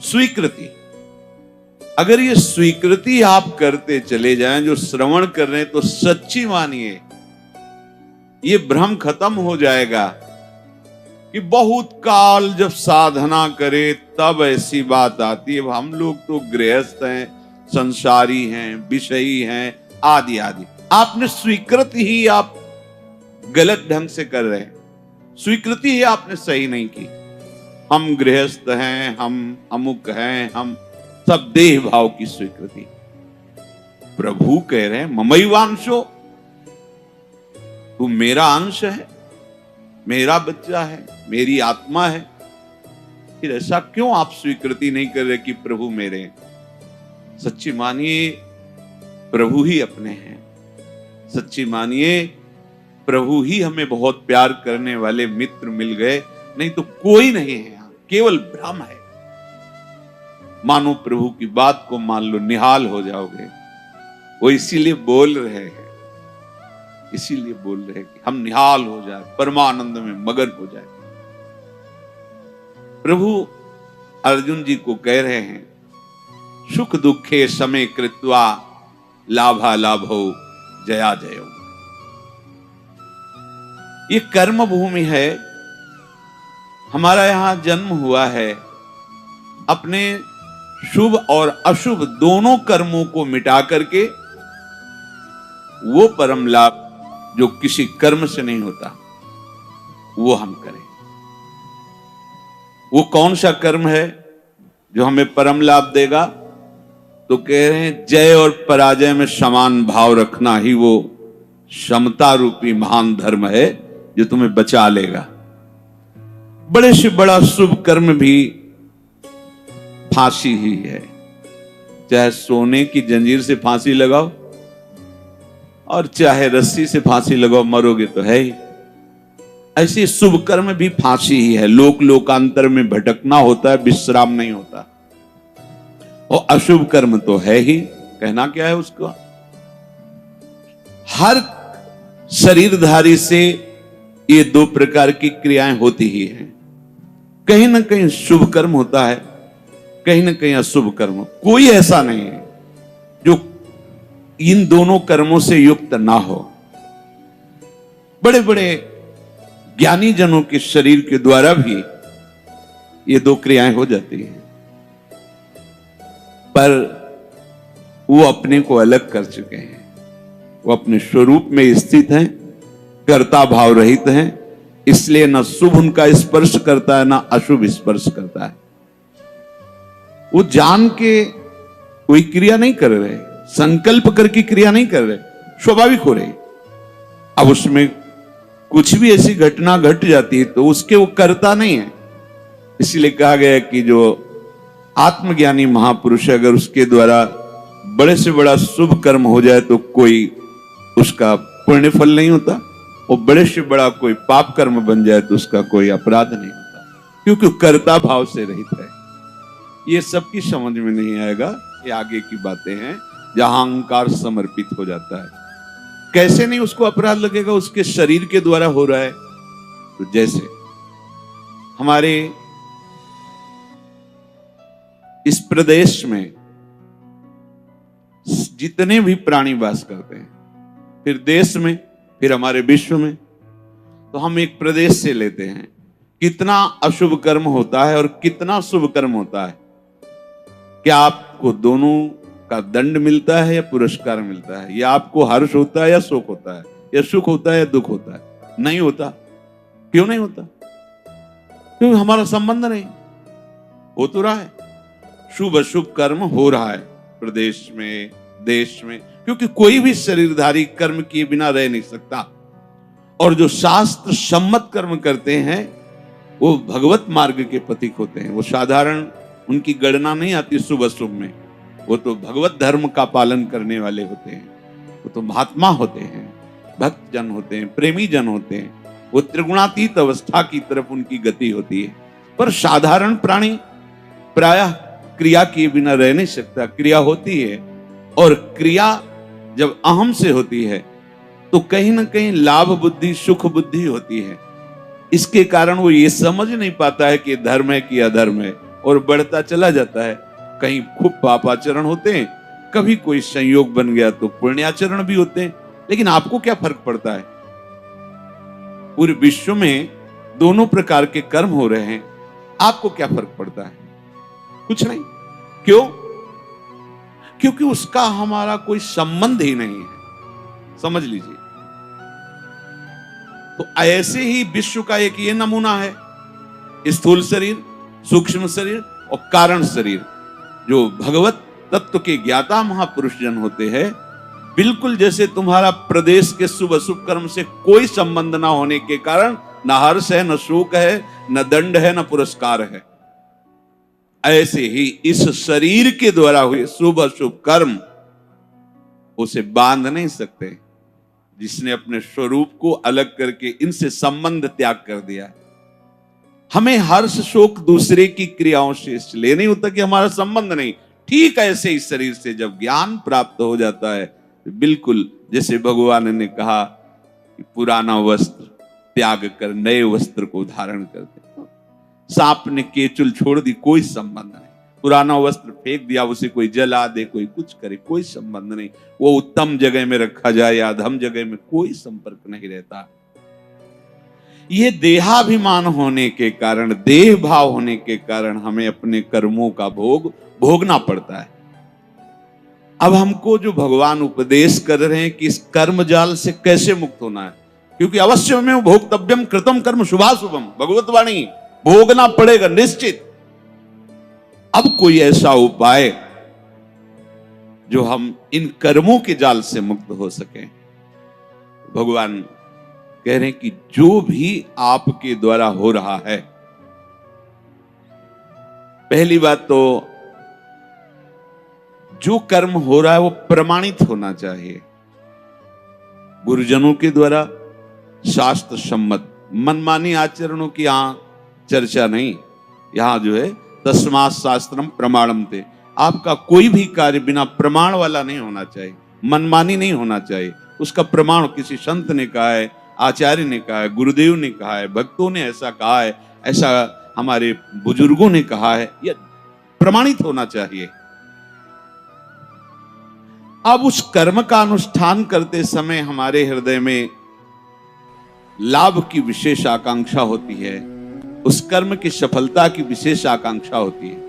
स्वीकृति। अगर ये स्वीकृति आप करते चले जाएं, जो श्रवण कर रहे हैं, तो सच्ची मानिए ये भ्रम खत्म हो जाएगा कि बहुत काल जब साधना करे तब ऐसी बात आती है। हम लोग तो गृहस्थ हैं, संसारी हैं, विषयी हैं, आदि आदि। आपने स्वीकृति ही आप गलत ढंग से कर रहे हैं, स्वीकृति ही आपने सही नहीं की। हम गृहस्थ हैं, हम अमुक हैं, हम सब देह भाव की स्वीकृति। प्रभु कह रहे हैं ममैवांशो, तू मेरा अंश है, मेरा बच्चा है, मेरी आत्मा है। फिर ऐसा क्यों आप स्वीकृति नहीं कर रहे कि प्रभु मेरे हैं? सच्ची मानिए प्रभु ही अपने हैं, सच्ची मानिए प्रभु ही हमें बहुत प्यार करने वाले मित्र मिल गए, नहीं तो कोई नहीं है यहां, केवल भ्रम है। मानो प्रभु की बात को मान लो, निहाल हो जाओगे। वो इसीलिए बोल रहे हैं, इसीलिए बोल रहे हैं कि हम निहाल हो जाए, परमानंद में मगन हो जाए। प्रभु अर्जुन जी को कह रहे हैं सुख दुखे समय कृत्वा लाभा लाभो जया जयो। ये कर्म भूमि है, हमारा यहां जन्म हुआ है। अपने शुभ और अशुभ दोनों कर्मों को मिटा करके वो परम लाभ जो किसी कर्म से नहीं होता वो हम करें। वो कौन सा कर्म है जो हमें परम लाभ देगा? तो कह रहे हैं जय और पराजय में समान भाव रखना ही वो समता रूपी महान धर्म है जो तुम्हें बचा लेगा। बड़े से बड़ा शुभ कर्म भी फांसी ही है। चाहे सोने की जंजीर से फांसी लगाओ और चाहे रस्सी से फांसी लगाओ, मरोगे तो है ही। ऐसे शुभ कर्म भी फांसी ही है। लोक लोकांतर में भटकना होता है, विश्राम नहीं होता। और अशुभ कर्म तो है ही, कहना क्या है उसको? हर शरीरधारी से ये दो प्रकार की क्रियाएं होती ही हैं। कहीं ना कहीं शुभ कर्म होता है, कहीं ना कहीं अशुभ कर्म। कोई ऐसा नहीं है जो इन दोनों कर्मों से युक्त ना हो। बड़े बड़े ज्ञानी जनों के शरीर के द्वारा भी ये दो क्रियाएं हो जाती हैं, पर वो अपने को अलग कर चुके हैं। वो अपने स्वरूप में स्थित हैं, कर्ता भाव रहित हैं, इसलिए न शुभ उनका स्पर्श करता है, न अशुभ स्पर्श करता है। वो जान के कोई क्रिया नहीं कर रहे, संकल्प करके क्रिया नहीं कर रहे, स्वाभाविक हो रही। अब उसमें कुछ भी ऐसी घटना घट जाती है तो उसके वो करता नहीं है। इसलिए कहा गया कि जो आत्मज्ञानी महापुरुष है, अगर उसके द्वारा बड़े से बड़ा शुभ कर्म हो जाए तो कोई उसका पुण्य फल नहीं होता, और बड़े से बड़ा कोई पाप कर्म बन जाए तो उसका कोई अपराध नहीं होता, क्योंकि कर्ता भाव से रहित है। ये सबकी समझ में नहीं आएगा, ये आगे की बातें हैं जहां अहंकार समर्पित हो जाता है। कैसे नहीं उसको अपराध लगेगा? उसके शरीर के द्वारा हो रहा है। तो जैसे हमारे इस प्रदेश में जितने भी प्राणी वास करते हैं, फिर देश में, फिर हमारे विश्व में, तो हम एक प्रदेश से लेते हैं कितना अशुभ कर्म होता है और कितना शुभ कर्म होता है। क्या आपको दोनों का दंड मिलता है या पुरस्कार मिलता है? या आपको हर्ष होता है या शोक होता है? या सुख होता है या दुख होता है? नहीं होता। क्यों नहीं होता? क्योंकि हमारा संबंध नहीं। हो तो रहा है, शुभ अशुभ कर्म हो रहा है प्रदेश में, देश में, क्योंकि कोई भी शरीरधारी कर्म किए बिना रह नहीं सकता। और जो शास्त्र सम्मत कर्म करते हैं वो भगवत मार्ग के पथिक होते हैं। वो साधारण उनकी गणना नहीं आती शुभ अशुभ में, वो तो भगवत धर्म का पालन करने वाले होते हैं। वो तो महात्मा होते हैं, भक्त जन होते हैं, प्रेमी जन होते हैं। वो त्रिगुणातीत अवस्था की तरफ उनकी गति होती है। पर साधारण प्राणी प्रायः क्रिया किए बिना रह नहीं सकता। क्रिया होती है, और क्रिया जब अहम से होती है तो कहीं ना कहीं लाभ बुद्धि, सुख बुद्धि होती है। इसके कारण वो ये समझ नहीं पाता है कि धर्म है कि अधर्म है। और बढ़ता चला जाता है। कहीं खूब पापाचरण होते हैं, कभी कोई संयोग बन गया तो पुण्याचरण भी होते हैं, लेकिन आपको क्या फर्क पड़ता है? पूरे विश्व में दोनों प्रकार के कर्म हो रहे हैं, आपको क्या फर्क पड़ता है? कुछ नहीं। क्यों? क्योंकि उसका हमारा कोई संबंध ही नहीं है। समझ लीजिए। तो ऐसे ही विश्व का एक ये नमूना है, स्थूल शरीर, सूक्ष्म शरीर और कारण शरीर। जो भगवत तत्व के ज्ञाता महापुरुष जन होते हैं, बिल्कुल जैसे तुम्हारा प्रदेश के शुभ अशुभ कर्म से कोई संबंध ना होने के कारण न हर्ष है, न शोक है, न दंड है, न पुरस्कार है, ऐसे ही इस शरीर के द्वारा हुए शुभ अशुभ कर्म उसे बांध नहीं सकते। जिसने अपने स्वरूप को अलग करके इनसे संबंध त्याग कर दिया है। हमें हर्ष शोक दूसरे की क्रियाओं से इसलिए नहीं होता कि हमारा संबंध नहीं। ठीक ऐसे इस शरीर से जब ज्ञान प्राप्त हो जाता है, बिल्कुल जैसे भगवान ने कहा कि पुराना वस्त्र त्याग कर नए वस्त्र को धारण करते। सांप ने केचुल छोड़ दी, कोई संबंध नहीं। पुराना वस्त्र फेंक दिया, उसे कोई जला दे, कोई कुछ करे, कोई संबंध नहीं। वो उत्तम जगह में रखा जाए या अधम जगह में, कोई संपर्क नहीं रहता। ये देहाभिमान होने के कारण, देह भाव होने के कारण हमें अपने कर्मों का भोग भोगना पड़ता है। अब हमको जो भगवान उपदेश कर रहे हैं कि इस कर्म जाल से कैसे मुक्त होना है, क्योंकि अवश्य में भोक्तव्यम कृतम कर्म शुभाशुभम, भगवत वाणी, भोगना पड़ेगा निश्चित। अब कोई ऐसा उपाय जो हम इन कर्मों के जाल से मुक्त हो सके। भगवान कह रहे हैं कि जो भी आपके द्वारा हो रहा है, पहली बात तो जो कर्म हो रहा है वो प्रमाणित होना चाहिए, गुरुजनों के द्वारा शास्त्र सम्मत। मनमानी आचरणों की यहां चर्चा नहीं। यहां जो है तस्मात् शास्त्रम प्रमाणम ते, आपका कोई भी कार्य बिना प्रमाण वाला नहीं होना चाहिए, मनमानी नहीं होना चाहिए। उसका प्रमाण किसी संत ने कहा है, आचार्य ने कहा है, गुरुदेव ने कहा है, भक्तों ने ऐसा कहा है, ऐसा हमारे बुजुर्गों ने कहा है, यह प्रमाणित होना चाहिए। अब उस कर्म का अनुष्ठान करते समय हमारे हृदय में लाभ की विशेष आकांक्षा होती है, उस कर्म की सफलता की विशेष आकांक्षा होती है।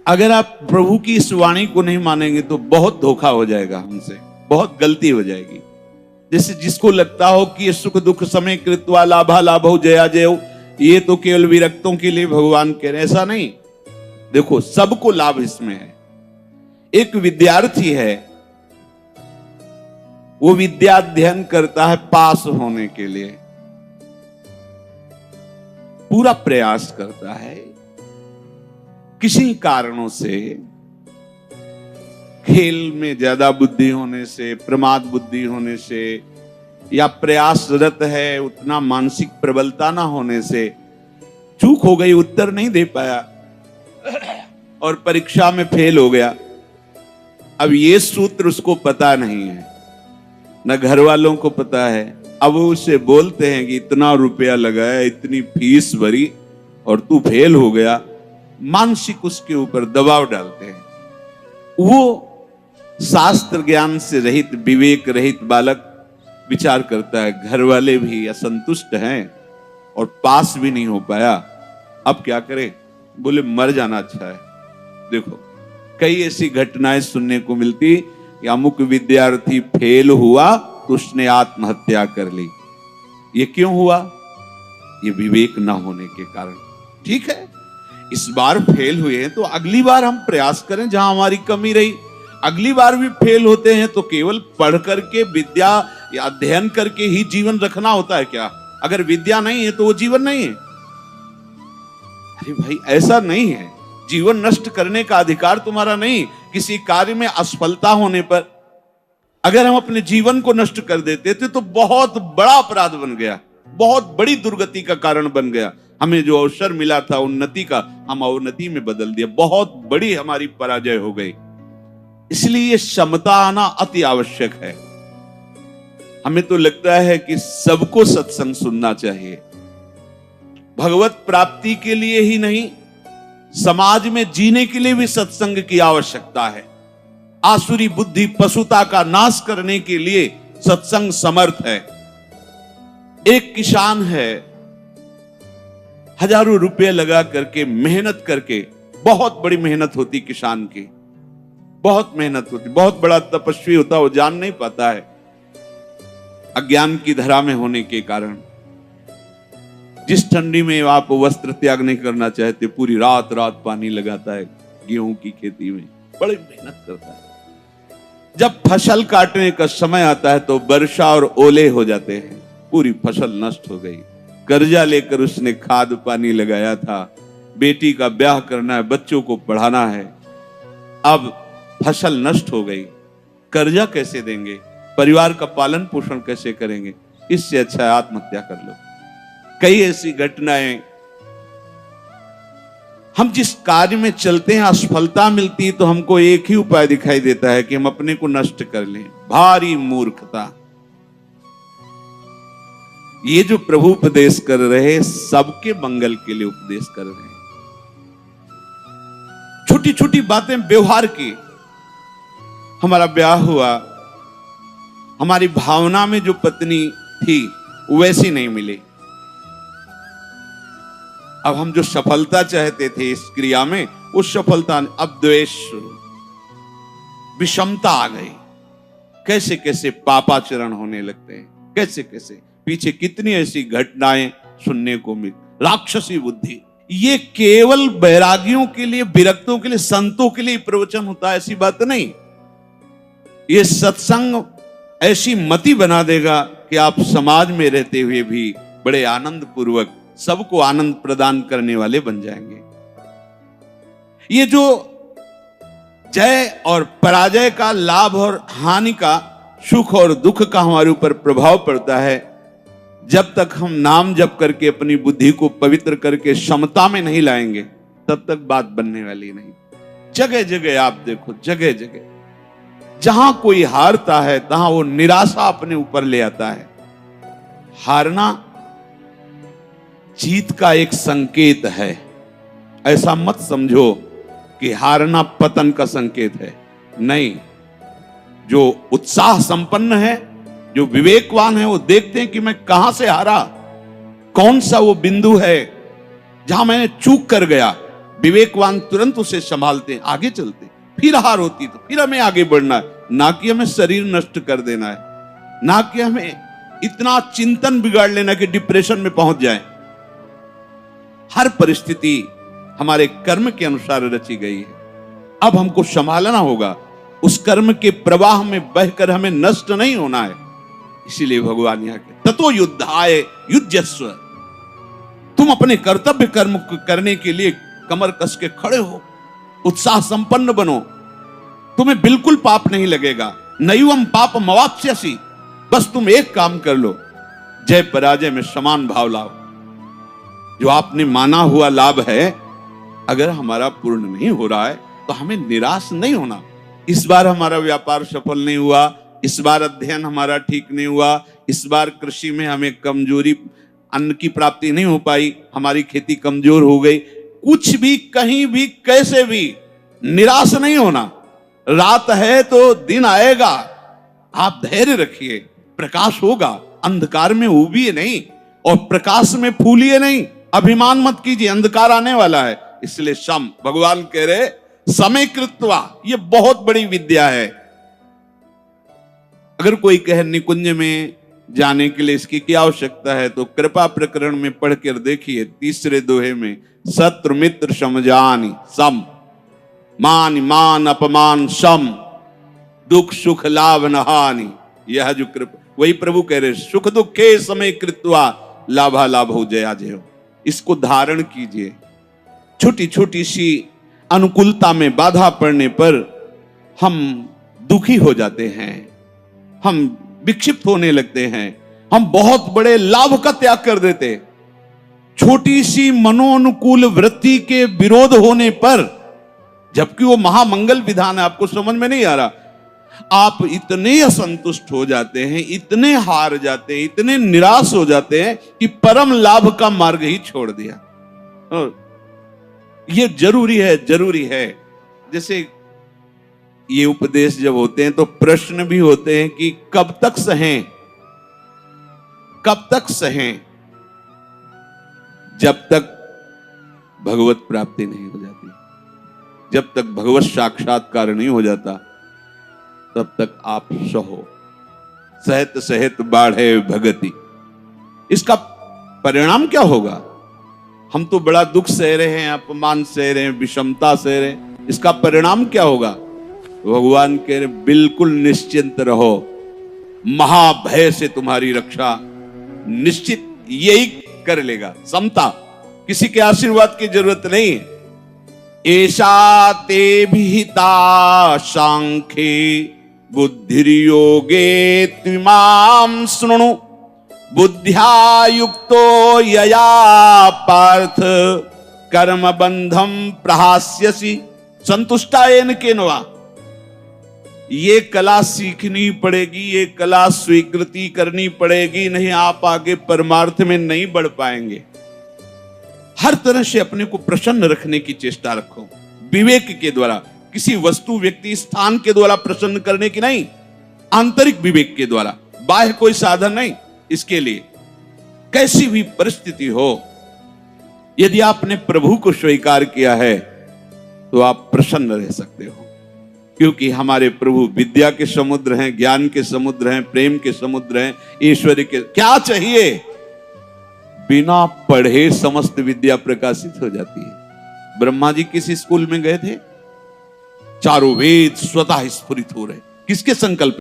अगर आप प्रभु की इस वाणी को नहीं मानेंगे तो बहुत धोखा हो जाएगा हमसे, बहुत गलती हो जाएगी। जैसे जिसको लगता हो कि ये सुख दुख समय कृत्वा लाभा लाभो जया जयो, ये तो केवल विरक्तों के लिए भगवान कह रहे हैं, ऐसा नहीं। देखो सबको लाभ इसमें है। एक विद्यार्थी है, वो विद्या अध्ययन करता है पास होने के लिए, पूरा प्रयास करता है। किसी कारणों से, खेल में ज्यादा बुद्धि होने से, प्रमाद बुद्धि होने से, या प्रयासरत है उतना मानसिक प्रबलता ना होने से चूक हो गई, उत्तर नहीं दे पाया और परीक्षा में फेल हो गया। अब ये सूत्र उसको पता नहीं है, न घर वालों को पता है। अब उसे बोलते हैं कि इतना रुपया लगाया, इतनी फीस भरी और तू फेल हो गया। मानसिक उसके ऊपर दबाव डालते हैं। वो शास्त्र ज्ञान से रहित, विवेक रहित बालक विचार करता है, घर वाले भी असंतुष्ट हैं और पास भी नहीं हो पाया, अब क्या करे? बोले मर जाना अच्छा है। देखो कई ऐसी घटनाएं सुनने को मिलती कि अमुक विद्यार्थी फेल हुआ तो उसने आत्महत्या कर ली। ये क्यों हुआ? ये विवेक ना होने के कारण। ठीक है, इस बार फेल हुए हैं तो अगली बार हम प्रयास करें जहां हमारी कमी रही। अगली बार भी फेल होते हैं तो केवल पढ़ करके, विद्या या अध्ययन करके ही जीवन रखना होता है क्या? अगर विद्या नहीं है तो वो जीवन नहीं है। अरे भाई ऐसा नहीं है, जीवन नष्ट करने का अधिकार तुम्हारा नहीं। किसी कार्य में असफलता होने पर अगर हम अपने जीवन को नष्ट कर देते थे तो बहुत बड़ा अपराध बन गया, बहुत बड़ी दुर्गति का कारण बन गया। हमें जो अवसर मिला था उन्नति का, हम अवनति में बदल दिया, बहुत बड़ी हमारी पराजय हो गई। इसलिए ये क्षमता आना अति आवश्यक है। हमें तो लगता है कि सबको सत्संग सुनना चाहिए, भगवत प्राप्ति के लिए ही नहीं, समाज में जीने के लिए भी सत्संग की आवश्यकता है। आसुरी बुद्धि पशुता का नाश करने के लिए सत्संग समर्थ है। एक किसान है, हजारों रुपए लगा करके मेहनत करके, बहुत बड़ी मेहनत होती किसान की, बहुत मेहनत होती, बहुत बड़ा तपस्वी होता, वो जान नहीं पाता है अज्ञान की धरा में होने के कारण। जिस ठंडी में आप वस्त्र त्याग नहीं करना चाहते, पूरी रात रात पानी लगाता है गेहूं की खेती में, बड़ी मेहनत करता है। जब फसल काटने का समय आता है तो वर्षा और ओले हो जाते हैं, पूरी फसल नष्ट हो गई। कर्जा लेकर उसने खाद पानी लगाया था, बेटी का ब्याह करना है, बच्चों को पढ़ाना है, अब फसल नष्ट हो गई। कर्जा कैसे देंगे, परिवार का पालन पोषण कैसे करेंगे? इससे अच्छा है आत्महत्या कर लो। कई ऐसी घटनाएं, हम जिस कार्य में चलते हैं असफलता मिलती है तो हमको एक ही उपाय दिखाई देता है कि हम अपने को नष्ट कर लें। भारी मूर्खता। ये जो प्रभु उपदेश कर रहे हैं, सबके मंगल के लिए उपदेश कर रहे हैं। छोटी छोटी बातें व्यवहार की। हमारा ब्याह हुआ, हमारी भावना में जो पत्नी थी वैसी नहीं मिली। अब हम जो सफलता चाहते थे इस क्रिया में, उस सफलता, अब द्वेष, विषमता आ गई। कैसे कैसे पापाचरण होने लगते हैं, कैसे कैसे पीछे कितनी ऐसी घटनाएं सुनने को मिल। राक्षसी बुद्धि। ये केवल बैरागियों के लिए, विरक्तों के लिए, संतों के लिए प्रवचन होता है, ऐसी बात नहीं। ये सत्संग ऐसी मति बना देगा कि आप समाज में रहते हुए भी बड़े आनंद पूर्वक सबको आनंद प्रदान करने वाले बन जाएंगे। ये जो जय और पराजय का, लाभ और हानि का, सुख और दुख का हमारे ऊपर प्रभाव पड़ता है, जब तक हम नाम जप करके अपनी बुद्धि को पवित्र करके समता में नहीं लाएंगे, तब तक बात बनने वाली नहीं। जगह जगह आप देखो, जगह जगह जहां कोई हारता है तहां वो निराशा अपने ऊपर ले आता है। हारना जीत का एक संकेत है। ऐसा मत समझो कि हारना पतन का संकेत है, नहीं। जो उत्साह संपन्न है, जो विवेकवान है, वो देखते हैं कि मैं कहां से हारा, कौन सा वो बिंदु है जहां मैंने चूक कर गया। विवेकवान तुरंत उसे संभालते हैं, आगे चलते। फिर हार होती तो फिर हमें आगे बढ़ना है, ना कि हमें शरीर नष्ट कर देना है, ना कि हमें इतना चिंतन बिगाड़ लेना कि डिप्रेशन में पहुंच जाए। हर परिस्थिति हमारे कर्म के अनुसार रची गई है। अब हमको संभालना होगा, उस कर्म के प्रवाह में बहकर हमें नष्ट नहीं होना है। इसीलिए भगवान यहाँ के ततो युद्धाय युज्यस्व। तुम अपने कर्तव्य कर्म करने के लिए कमर कस के खड़े हो, उत्साह संपन्न बनो, तुम्हें बिल्कुल पाप नहीं लगेगा। नैवम पाप मवाप्स्यसि। बस तुम एक काम कर लो, जय पराजय में समान भाव लाओ। जो आपने माना हुआ लाभ है, अगर हमारा पूर्ण नहीं हो रहा है तो हमें निराश नहीं होना। इस बार हमारा व्यापार सफल नहीं हुआ, इस बार अध्ययन हमारा ठीक नहीं हुआ, इस बार कृषि में हमें कमजोरी, अन्न की प्राप्ति नहीं हो पाई, हमारी खेती कमजोर हो गई, कुछ भी, कहीं भी, कैसे भी निराश नहीं होना। रात है तो दिन आएगा, आप धैर्य रखिए, प्रकाश होगा। अंधकार में उबिए नहीं और प्रकाश में फूलिए नहीं। अभिमान मत कीजिए, अंधकार आने वाला है। इसलिए सम, भगवान कह रहे समय कृत्वा, ये बहुत बड़ी विद्या है। अगर कोई कहे निकुंज में जाने के लिए इसकी क्या आवश्यकता है, तो कृपा प्रकरण में पढ़कर देखिए, तीसरे दोहे में, शत्रु मित्र समझानी सम, मान मान अपमान सम, दुख सुख लाभ न हानि। यह जो कृपा, वही प्रभु कह रहे, सुख दुखे समय कृत्वा लाभा लाभ हो जया जय। इसको धारण कीजिए। छोटी छोटी सी अनुकूलता में बाधा पड़ने पर हम दुखी हो जाते हैं, हम विक्षिप्त होने लगते हैं, हम बहुत बड़े लाभ का त्याग कर देते। छोटी सी मनोनुकूल वृत्ति के विरोध होने पर, जबकि वो महामंगल विधान है, आपको समझ में नहीं आ रहा, आप इतने असंतुष्ट हो जाते हैं, इतने हार जाते हैं, इतने निराश हो जाते हैं कि परम लाभ का मार्ग ही छोड़ दिया। ये जरूरी है, जरूरी है। जैसे ये उपदेश जब होते हैं तो प्रश्न भी होते हैं कि कब तक सहें, कब तक सहें? जब तक भगवत प्राप्ति नहीं हो जाती, जब तक भगवत साक्षात्कार नहीं हो जाता, तब तक आप सहो। सहत सहत बाढ़े भगति। इसका परिणाम क्या होगा? हम तो बड़ा दुख सह रहे हैं, अपमान सह रहे हैं, विषमता सह रहे हैं, इसका परिणाम क्या होगा? भगवान कह रहे बिल्कुल निश्चिंत रहो, महाभय से तुम्हारी रक्षा निश्चित यही कर लेगा। समता, किसी के आशीर्वाद की जरूरत नहीं है। ऐसा ते विहिता सांख्ये बुद्धिर्योगे त्विमां शृणु बुद्ध्या युक्तो यया पार्थ कर्म बंधम प्रहास्यसि संतुष्टायेन केनवा। ये कला सीखनी पड़ेगी, ये कला स्वीकृति करनी पड़ेगी, नहीं आप आगे परमार्थ में नहीं बढ़ पाएंगे। हर तरह से अपने को प्रसन्न रखने की चेष्टा रखो, विवेक के द्वारा, किसी वस्तु व्यक्ति स्थान के द्वारा प्रसन्न करने की नहीं, आंतरिक विवेक के द्वारा, बाह्य कोई साधन नहीं। इसके लिए कैसी भी परिस्थिति हो, यदि आपने प्रभु को स्वीकार किया है तो आप प्रसन्न रह सकते हो, क्योंकि हमारे प्रभु विद्या के समुद्र हैं, ज्ञान के समुद्र हैं, प्रेम के समुद्र हैं, ईश्वर के। क्या चाहिए? बिना पढ़े समस्त विद्या प्रकाशित हो जाती है। ब्रह्मा जी किस स्कूल में गए थे? चारों वेद स्वतः स्फुरित हो रहे, किसके संकल्प?